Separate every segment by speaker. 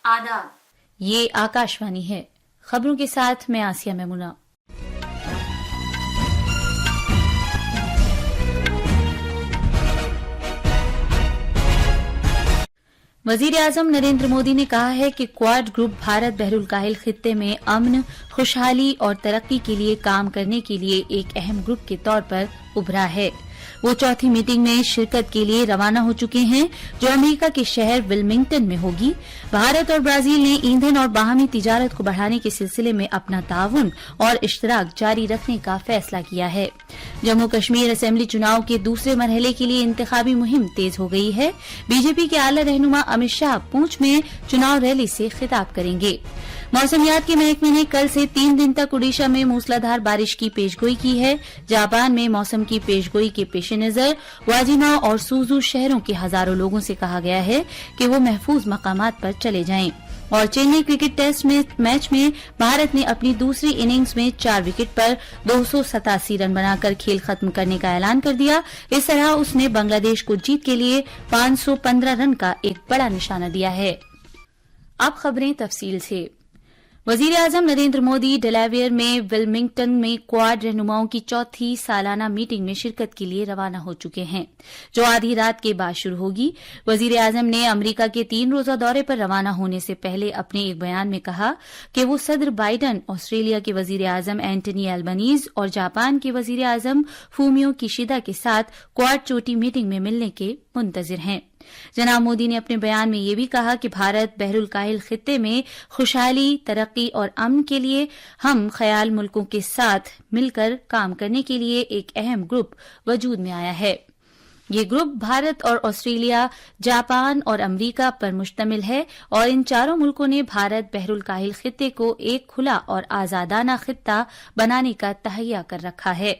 Speaker 1: आदाब, ये आकाशवाणी है। खबरों के साथ मैं आसिया मेमुना। वजीर-ए-आज़म नरेंद्र मोदी ने कहा है कि क्वाड ग्रुप भारत बहरुल काहिल खित्ते में अमन, खुशहाली और तरक्की के लिए काम करने के लिए एक अहम ग्रुप के तौर पर उभरा है। वो चौथी मीटिंग में शिरकत के लिए रवाना हो चुके हैं, जो अमेरिका के शहर विल्मिंगटन में होगी। भारत और ब्राजील ने ईंधन और बाहमी तिजारत को बढ़ाने के सिलसिले में अपना ताउन और इश्तराक जारी रखने का फैसला किया है। जम्मू कश्मीर असेंबली चुनाव के दूसरे मरहले के लिए इंतखाबी मुहिम तेज हो गई है। बीजेपी के आला रहनुमा अमित शाह पूंछ में चुनाव रैली से खिताब करेंगे। मौसमियात के महकमे ने कल से 3 दिन तक ओडिशा में मूसलाधार बारिश की पेशगोई की है। जापान में मौसम की पेशगोई के पेश नजर वाजिमा और सूजू शहरों के हजारों लोगों से कहा गया है कि वो महफूज मकामात पर चले जाएं। और चेन्नई क्रिकेट टेस्ट मैच में भारत ने अपनी दूसरी इनिंग्स में 4 विकेट पर 287 रन बनाकर खेल खत्म करने का ऐलान कर दिया। इस तरह उसने बांग्लादेश को जीत के लिए 515 रन का एक बड़ा निशाना दिया है। अब खबरें तफसील से। वजीर-ए-आज़म नरेंद्र मोदी डेलावेयर में विल्मिंगटन में क्वाड रहनुमाओं की चौथी सालाना मीटिंग में शिरकत के लिए रवाना हो चुके हैं, जो आधी रात के बाद शुरू होगी। वजीर-ए-आज़म ने अमेरिका के 3 रोजा दौरे पर रवाना होने से पहले अपने एक बयान में कहा कि वो सदर बाइडन, ऑस्ट्रेलिया के वजीर-ए-आज़म एंटनी एल्बनीज और जापान के वजीर-ए-आज़म फूमियो किशिदा के साथ क्वाड चोटी मीटिंग में मिलने के मुंतजिर हैं। जनाब मोदी ने अपने बयान में यह भी कहा कि भारत बहरुल काहिल खित्ते में खुशहाली, तरक्की और अमन के लिए हम ख्याल मुल्कों के साथ मिलकर काम करने के लिए एक अहम ग्रुप वजूद में आया है। ये ग्रुप भारत और ऑस्ट्रेलिया, जापान और अमरीका पर मुश्तमिल है और इन चारों मुल्कों ने भारत बहरुल काहिल खित्ते को एक खुला और आजादाना खित्ता बनाने का तहैया कर रखा है।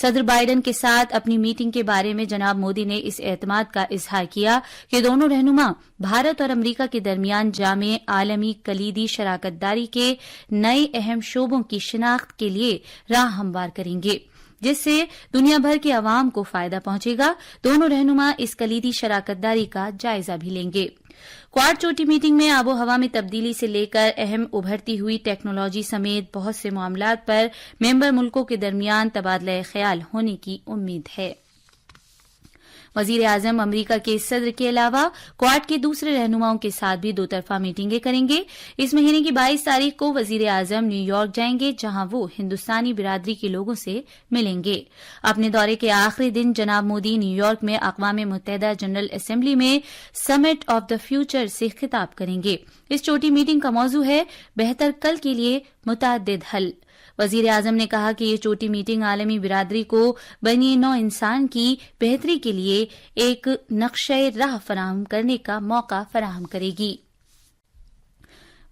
Speaker 1: सदर बाइडन के साथ अपनी मीटिंग के बारे में जनाब मोदी ने इस एतमाद का इजहार किया कि दोनों रहनुमा भारत और अमरीका के दरमियान जामे आलमी कलीदी शराकतदारी के नए अहम शोबों की शिनाख्त के लिए राह हमवार करेंगे, जिससे दुनिया भर के अवाम को फायदा पहुंचेगा। दोनों रहनुमा इस कलीदी शराकतदारी का जायजा भी लेंगे। क्वाड चोटी मीटिंग में आबो हवा में तब्दीली से लेकर अहम उभरती हुई टेक्नोलॉजी समेत बहुत से मामलात पर मेंबर मुल्कों के दरमियान तबादला ख्याल होने की उम्मीद है। वजीर-ए-आज़म अमरीका के सदर के अलावा क्वाड के दूसरे रहनुमाओं के साथ भी 2 तरफा मीटिंगें करेंगे। इस महीने की 22 तारीख को वजीर-ए-आज़म न्यूयॉर्क जाएंगे, जहां वो हिंदुस्तानी बिरादरी के लोगों से मिलेंगे। अपने दौरे के आखिरी दिन जनाब मोदी न्यूयॉर्क में अक़वाम मुत्तहिदा जनरल असेंबली में समिट ऑफ द फ्यूचर से खिताब करेंगे। इस छोटी मीटिंग का मौजू है बेहतर कल के लिए मुतअद्दिद हल। वजीर-ए-आज़म ने कहा कि ये चोटी मीटिंग आलमी बिरादरी को बनी नौ इंसान की बेहतरी के लिए एक नक्शे राह फराहम करने का मौका फराहम करेगी।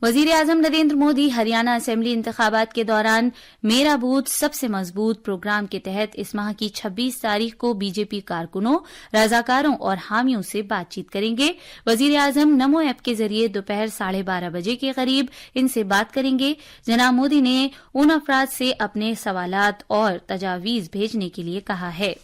Speaker 1: वजीर-ए-आज़म नरेंद्र मोदी हरियाणा असेंबली इंतखाबात के दौरान मेरा बूथ सबसे मजबूत प्रोग्राम के तहत इस माह की 26 तारीख को बीजेपी कारकुनों, रजाकारों और हामियों से बातचीत करेंगे। वजीर-ए-आज़म नमो ऐप के जरिए दोपहर 12:30 बजे के करीब इनसे बात करेंगे। जनाब मोदी ने उन अफराद से अपने सवालात और तजावीज भेजने के लिए कहा है।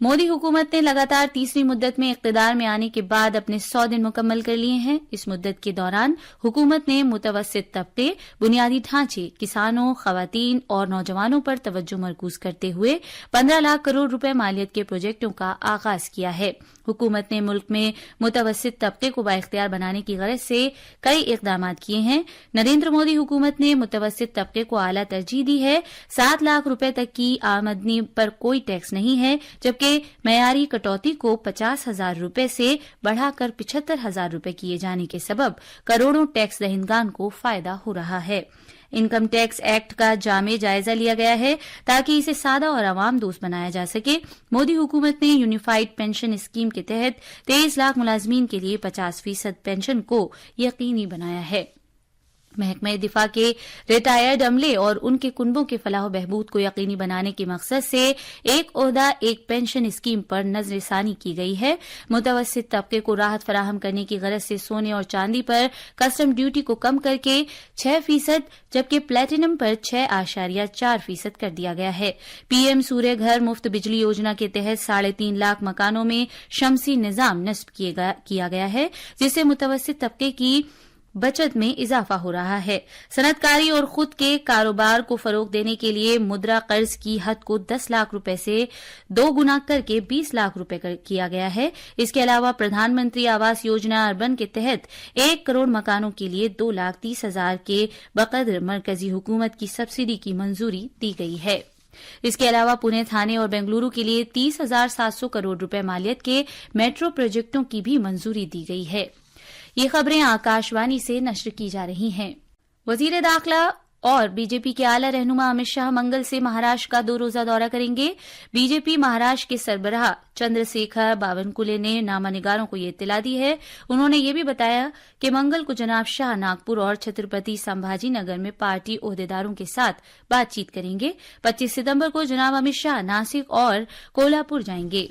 Speaker 1: मोदी हुकूमत ने लगातार तीसरी मुद्दत में इक़्तिदार में आने के बाद अपने 100 दिन मुकम्मल कर लिए हैं। इस मुद्दत के दौरान हुकूमत ने मुतवस्सित तबके, बुनियादी ढांचे, किसानों, खवातीन और नौजवानों पर तवज्जो मरकूज करते हुए 15 लाख करोड़ रुपए मालियत के प्रोजेक्टों का आगाज किया है। हुकूमत ने मुल्क में मुतवस्सित तबके को बाइख्तियार बनाने की गरज से कई इकदाम किए हैं। नरेंद्र मोदी हुकूमत ने मुतवस्सित तबके को आला तरजीह दी है। 7 लाख रुपए तक की आमदनी पर कोई टैक्स नहीं है, जबकि मयारी कटौती को 50,000 रुपए से बढ़ाकर 75,000 रुपए किए जाने के सबब करोड़ों टैक्स दहिंदगान को फायदा हो रहा है। इनकम टैक्स एक्ट का जामे जायजा लिया गया है ताकि इसे सादा और आवाम दोस्त बनाया जा सके। मोदी हुकूमत ने यूनिफाइड पेंशन स्कीम के तहत 23 लाख मुलाजमीन के लिए 50% पेंशन को यकीनी बनाया है। महकमा दिफा के रिटायर्ड अमले और उनके कुनबों के फलाह व बहबूद को यकीनी बनाने के मकसद से एक ओहदा एक पेंशन स्कीम पर नजरसानी की गई है। मुतवस्सित तबके को राहत फराहम करने की गरज से सोने और चांदी पर कस्टम ड्यूटी को कम करके 6%, जबकि प्लेटिनम पर 6.4% कर दिया गया है। पीएम सूर्य घर मुफ्त बिजली योजना के तहत 3.5 लाख मकानों में शमसी निजाम नस्ब किया गया है, जिससे मुतवस्सित तबके की बचत में इजाफा हो रहा है। सनतकारी और खुद के कारोबार को फरोग देने के लिए मुद्रा कर्ज की हद को 10 लाख रुपए से 2 गुना करके 20 लाख रुपए किया गया है। इसके अलावा प्रधानमंत्री आवास योजना अर्बन के तहत 1 करोड़ मकानों के लिए 2,30,000 के बकदर मरकजी हुकूमत की सब्सिडी की मंजूरी दी गई है। इसके अलावा पुणे, थाने और बेंगलुरु के लिए 30,700 करोड़ रुपए मालियत के मेट्रो प्रोजेक्टों की भी मंजूरी दी गई है। ये खबरें आकाशवाणी से नश्र की जा रही हैं। वजीर दाखिला और बीजेपी के आला रहनुमा अमित शाह मंगल से महाराष्ट्र का 2 रोजा दौरा करेंगे। बीजेपी महाराष्ट्र के सरबराह चंद्रशेखर बावनकुले ने नामानिगारों को ये इत्तला दी है। उन्होंने ये भी बताया कि मंगल को जनाब शाह नागपुर और छत्रपति संभाजी नगर में पार्टी ओहदेदारों के साथ बातचीत करेंगे। 25 सितंबर को जनाब अमित शाह नासिक और कोल्हापुर जाएंगे।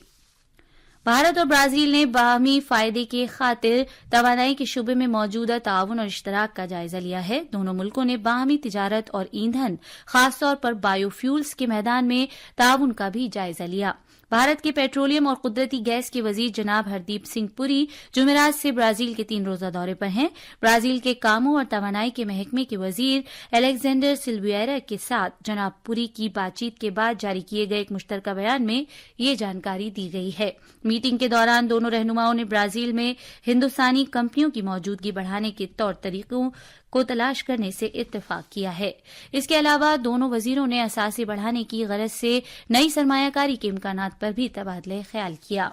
Speaker 1: भारत और ब्राजील ने बाहमी फायदे के खातिर तवानाई के शुबे में मौजूदा ताउन और इश्तराक का जायजा लिया है। दोनों मुल्कों ने बाहमी तिजारत और ईंधन, खासतौर पर बायोफ्यूल्स के मैदान में ताउन का भी जायजा लिया। भारत के पेट्रोलियम और कुदरती गैस के वजीर जनाब हरदीप सिंह पुरी जुमेरात से ब्राजील के 3 रोजा दौरे पर हैं। ब्राजील के कामों और तवानाई के महकमे के वजीर एलेक्जेंडर सिल्विएरा के साथ जनाब पुरी की बातचीत के बाद जारी किए गए एक मुश्तरका बयान में ये जानकारी दी गई है। मीटिंग के दौरान दोनों रहनुमाओं ने ब्राजील में हिंदुस्तानी कंपनियों की मौजूदगी बढ़ाने के तौर तरीकों को तलाश करने से इत्तेफाक किया है। इसके अलावा दोनों वजीरों ने असासे बढ़ाने की गरज से नई सरमायाकारी के इम्कानात पर भी तबादले ख्याल किया।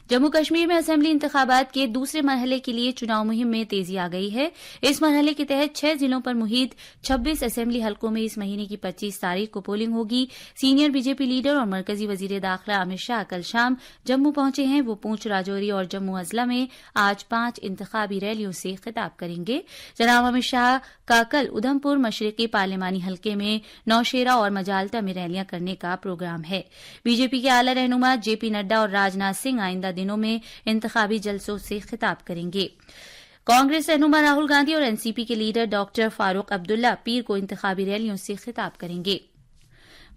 Speaker 1: जम्मू कश्मीर में असेंबली इंतखाबात के दूसरे मरहले के लिए चुनाव मुहिम में तेजी आ गई है। इस मरहले के तहत 6 जिलों पर मुहित 26 असेंबली हलकों में इस महीने की 25 तारीख को पोलिंग होगी। सीनियर बीजेपी लीडर और मरकजी वजीर दाखिला अमित शाह कल शाम जम्मू पहुंचे हैं। वो पूंछ, राजौरी और जम्मू अजला में आज 5 इंतखाबी रैलियों से खिताब करेंगे। जनाब अमित शाह का कल उधमपुर मशरिकी पार्लिमानी हलके में नौशेरा और मजालता में रैलियां करने का प्रोग्राम है। बीजेपी के आला रहनुमा जेपी नड्डा और राजनाथ सिंह आइंदा दिनों में इंतखाबी जलसों से खिताब करेंगे। कांग्रेस रहनुमा राहुल गांधी और एनसीपी के लीडर डॉक्टर फारूक अब्दुल्ला पीर को इंतखाबी रैलियों से खिताब करेंगे।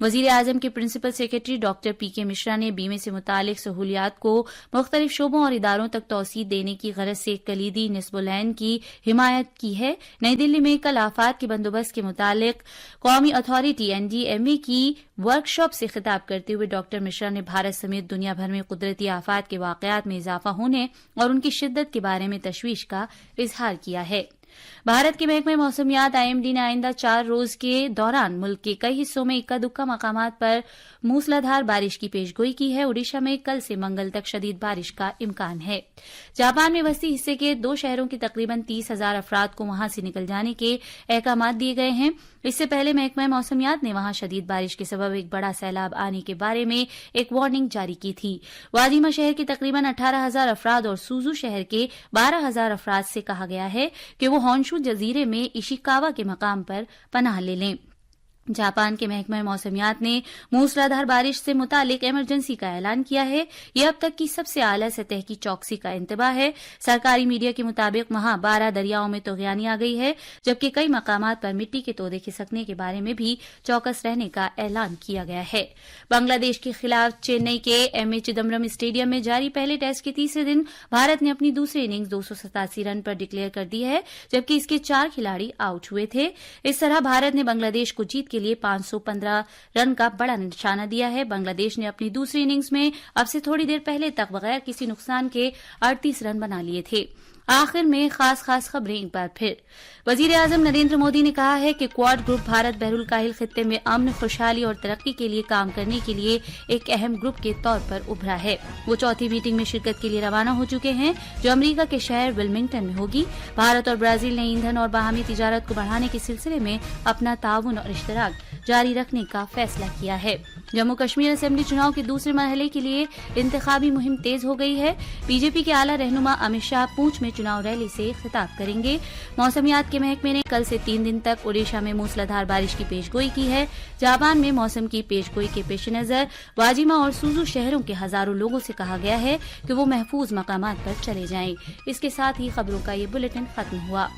Speaker 1: वजीर आजम के प्रिंसिपल सेक्रेटरी डॉक्टर पीके मिश्रा ने बीमे से मुतालिक सहूलियात को मुख्तलिफ शोबों और इदारों तक तौसीह देने की गरज से कलीदी निस्बुलैन की हिमायत की है। नई दिल्ली में कल आफात के बंदोबस्त के मुतालिक कौमी अथॉरिटी एनडीएमए की वर्कशॉप से खिताब करते हुए डॉक्टर मिश्रा ने भारत समेत दुनिया भर में कुदरती आफात के वाकयात में इजाफा होने और उनकी शिद्दत के बारे में तशवीश का इजहार किया है। भारत के महकमे मौसमियात आईएमडी ने आइंदा 4 रोज के दौरान मुल्क के कई हिस्सों में इक्का दुक्का मकामात पर मूसलाधार बारिश की पेशगोई की है। ओडिशा में कल से मंगल तक शदीद बारिश का इम्कान है। जापान में वस्ती हिस्से के 2 शहरों के तकरीबन 30,000 अफराद को वहां से निकल जाने के अहकामात दिए गए हैं। इससे पहले महकमा मौसमियात ने वहां शदीद बारिश के सबब एक बड़ा सैलाब आने के बारे में एक वार्निंग जारी की थी। वाजिमा शहर के तकरीबन 18,000 अफराद और सूजू शहर के 12,000 अफराद से कहा गया है कि वो होन्शू जजीरे में इशिकावा के मकाम पर पनाह ले लें। जापान के महकमा मौसमियात ने मूसलाधार बारिश से मुतालिक इमरजेंसी का ऐलान किया है। यह अब तक की सबसे आला सतह की चौकसी का इंतबाह है। सरकारी मीडिया के मुताबिक वहां 12 दरियाओं में तूग़यानी आ गई है, जबकि कई मकामात पर मिट्टी के तोदे खिसकने के बारे में भी चौकस रहने का ऐलान किया गया है। बांग्लादेश के खिलाफ चेन्नई के एमए चिदम्बरम स्टेडियम में जारी पहले टेस्ट के तीसरे दिन भारत ने अपनी दूसरी इनिंग्स 287 रन पर डिक्लेयर कर दी है, जबकि इसके 4 खिलाड़ी आउट हुए थे। इस तरह भारत ने बांग्लादेश को जीत के लिए 515 रन का बड़ा निशाना दिया है। बांग्लादेश ने अपनी दूसरी इनिंग्स में अब से थोड़ी देर पहले तक बगैर किसी नुकसान के 38 रन बना लिए थे। आखिर में खास खबरें एक बार फिर। वजीर आजम नरेंद्र मोदी ने कहा है कि क्वाड ग्रुप भारत बहरुल काहिल खित्ते में अमन, खुशहाली और तरक्की के लिए काम करने के लिए एक अहम ग्रुप के तौर पर उभरा है। वो चौथी मीटिंग में शिरकत के लिए रवाना हो चुके हैं, जो अमेरिका के शहर विल्मिंगटन में होगी। भारत और ब्राजील ने ईंधन और बाहमी तिजारत को बढ़ाने के सिलसिले में अपना ताउन और इश्तराक जारी रखने का फैसला किया है। जम्मू कश्मीर असेंबली चुनाव के दूसरे मरहले के लिए इंतखाबी मुहिम तेज हो गई है। बीजेपी के आला रहनुमा अमित शाह पूंछ में चुनाव रैली से खिताब करेंगे। मौसमियात के महकमे ने कल से 3 दिन तक ओडिशा में मूसलाधार बारिश की पेशगोई की है। जापान में मौसम की पेशगोई के पेश नजर वाजिमा और सूजू शहरों के हजारों लोगों से कहा गया है कि वो महफूज मकामात पर चले जाएं। इसके साथ ही खबरों का ये बुलेटिन खत्म हुआ।